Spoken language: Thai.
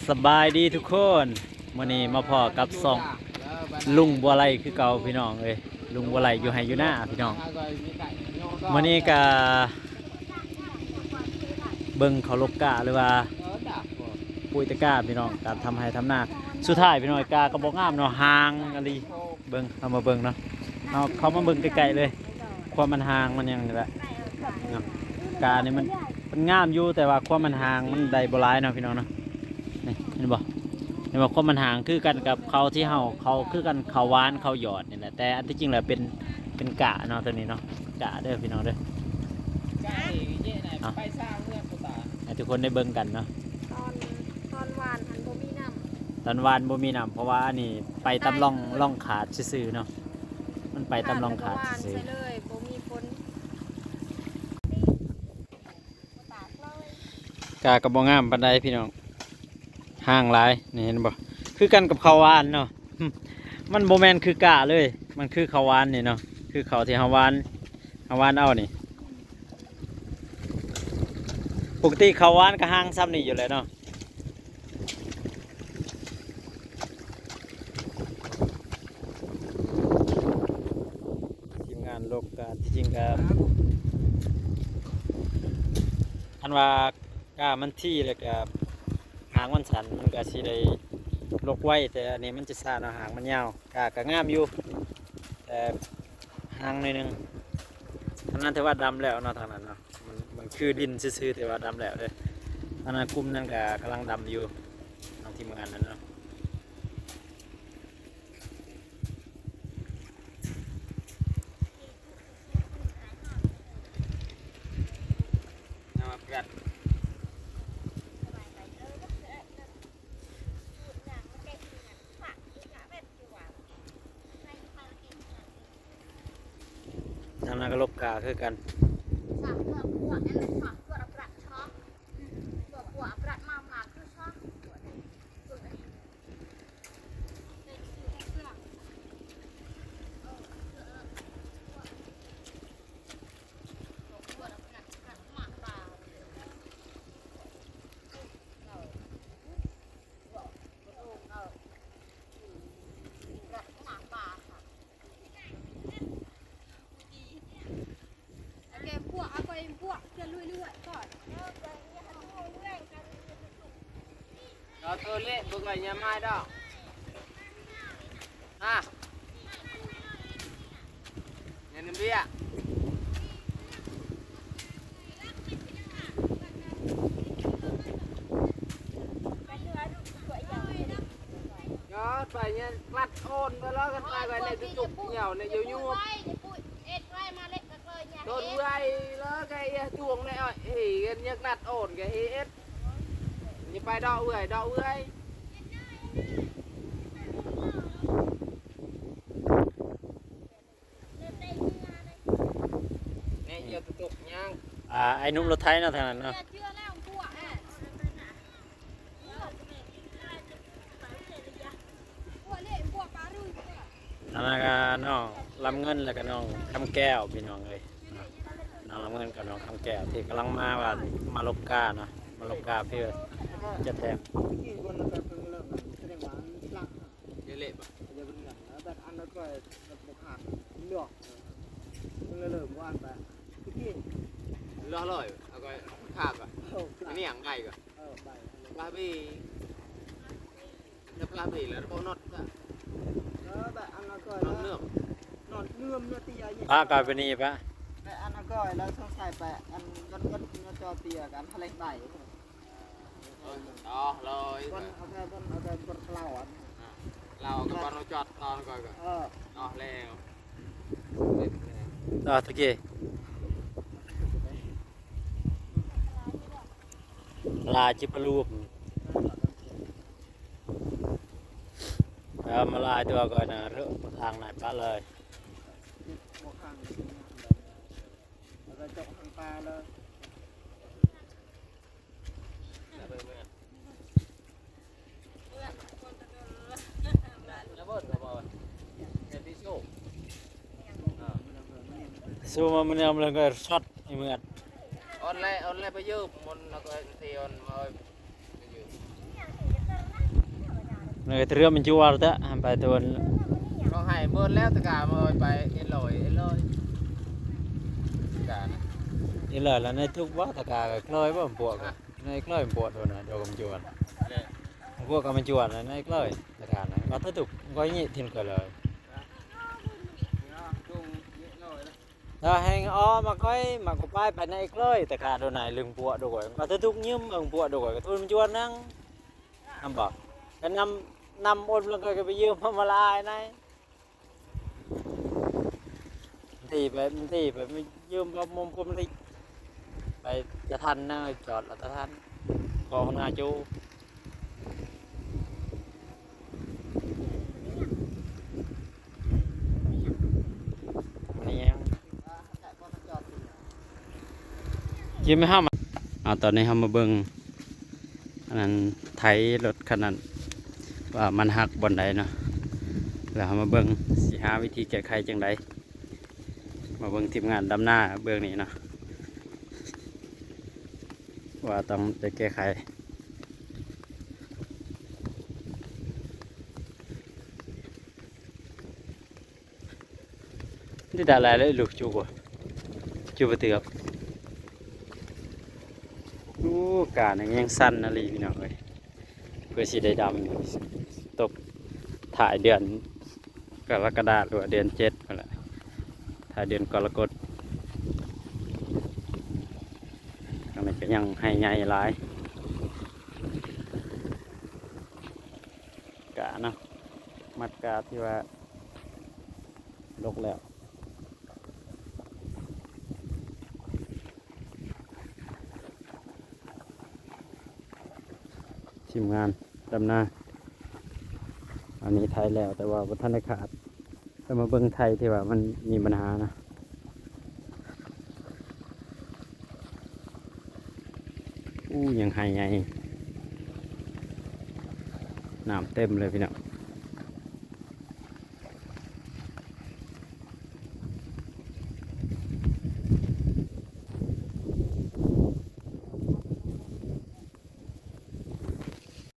สบายดีทุกคนวันนี้มาพอกับซองลุงบัวไลคือเก่าพี่น้องเอ้ยลุงบัวไลอยู่ไฮอยู่หน้าพี่น้องวันนี้ก็เบิ่งเขาลกกาหรือว่าปุยตะกาพี่น้องการทำให้ทำหน้าสุดท้ายพี่น้องกากระบอกงามเนาะห่างอะไรเบิ่งเอามาเบิ่งเนาะเขามาเบิ่งไกลๆเลยความมันห่างมันยังนี่แหละกานี่มันงามอยู่แต่ว่าความมันห่างมันได้บ่หลายเนาะพี่น้องเนาะนี่เห็นบ่เห็นบ่ความมันห่างคือกันกับเขาที่เขาคือกันเขาหวานเขาหยอดนี่แหละแต่อันที่จริงแล้วเป็นกะเนาะตัวนี้เนาะกะเด้อพี่น้องเด้อเอาให้ทุกคนได้เบิ่งกันเนาะตอนหวานหันบ่มีน้ำตอนหวานบ่มีน้ำเพราะว่านี่ไปตำล่องขาดซื่อๆเนาะมันไปตำล่องขาดซื่อเลยบ่มีฝนกากระบอกงามปานใดพี่น้องห่างหลายนี่เห็นบ่คือกันกับข้าวหวานเนาะมันโบแมนคือกะเลยมันคือข้าวหวานนี่เนาะคือข้าวที่ข้าวหวานเอานี่ปกติข้าวหวานก็ห่างซ้ำนี่อยู่เลยเนาะทีมงานโลกกาที่จริงกับอันว่ากามันที่เลยกับหางมันสันมันก็สิได้ลกไว้แต่อันนี้มันจะซ่าเนาะหางมันยาวกากะงามอยู่แต่หางหน่อยนึงทางนั้นถือว่าดำแล้วเนาะทางนั้นเนาะมันคือดินซื่อๆแต่ว่าดำแล้วเลยทางนั้นกลุ่มนั่นก็กำลังดำอยู่ทางทีมงานนั้นเนาะเอามาประกาศทางนั้นก็ลบกาคือกันเราตัวเละบุกไงยังไม่ดอกฮะเงินเบี้ยย้อนไปเนี่ยกลัดโอนไปแล้วกันไปในจุกเหนียวในยูยูโดนไว้แล้วไงช่วงnàyกันเนี่ยกลัดโอนcái hếtนี่ไปดอกเอื่อยนี่เยอะตุกย่างไอ้นุ่มรถไถเนาะทางนั้นเนาะทางนั้นก็น้องลำเงินแล้วก็น้องคำแก้วพี่น้องเลยน้องลำเงินกับน้องคำแก้วที่กำลังมาลบกาเนาะมาลบกาเพื่อจะแทงเยอะเละปะแต่อันนั้นก็บุกหักเลือกมันเลยว่าไปพี่ล้อลอยเอาก็ขาบอ่ะอันนี้อย่างไก่ก็ปลาบีแล้วปลาบีแล้วพวกน็อตก็แบบอันนั้นก็น็อตเนื้อเนื้อตีใหญ่ปลากาเป็นนี่ปะแต่อันนั้นก็แล้วต้องใส่ไปอันก็จอเตียกันทะเลใบอ๋อลอยบนเอาแต่บนเล่าอ่ะเราก็บอลจอดตอนก่อนก็อ๋อแล้วตะกี้ลาจิปลูปแล้วมาลายตัวก่อนนะเรื่องทางไหนปะเลยหัวข้างแล้วก็เจาะทางปลาเลยซูมามันยังเลยก็ช็อตอีเหมือนออนไลน์ไปยืมมันแล้วก็เทียนมา เลยเรือมันจัวแล้วเด้อไปตัว เขาให้เบิดแล้วตะกามาเอาไปเอ็นลอยตะกานะ นี่เลยแล้วในทุกว่าตะกาก็เคยบ่ปวดในเคยปวดโดนน่ะโดนจวน เลย พวกก็มันจวนในเคยตะกาน่ะว่าถ้าถูกก็งี้ทิ้งก็เลย จุงเยอะเลยนะ ถ้าแหงอ้อมาค่อยมาก็ไปในเคยตะกาโดนไหนลึงปวดด้วยว่าถ้าถูกยืมปวดด้วยก็ทุนมันจวนนั่งนำบอกก็นำอ้นแล้วก็ไปยืมมาลายในที่ไปไม่ยืมมุมคุมที่ไปจะทันนะจอดแล้วจะทันกองหน้าจูนี่ยังยืมไม่ห้ามเอาตอนนี้ห้ามมาเบิ่งอันนั้นไถรถคันนั้นว่ามันหักบนใดเนาะแล้วห้ามมาเบิ่งสิหาวิธีแก้ไขจังไดมาเบิ่งทีมงานดำหน้าเบื้องนี้เนาะว่าต้องจะแก้ไขนี่ได้อะไรเลยลูกจูบจูบเตือบดูการยังสั้นนะลีพี่น้องเอ้ยเพื่อสีได้ดำตกถ่ายเดือนกรกฎาคมหรือว่าเดือน7นั่นแหละถ่ายเดือนกรกฎอันนี้ก็ยังให้ใหญ่หลายกะเนาะมัดกาที่ว่าลกแล้วทีมงานดำนาอันนี้ไทยแล้วแต่ว่าบนท่านได้ขาดแต่มาเบิ่งไทยที่ว่ามันมีปัญหานะยังให้ไงน้ำเต็มเลยพี่น้อง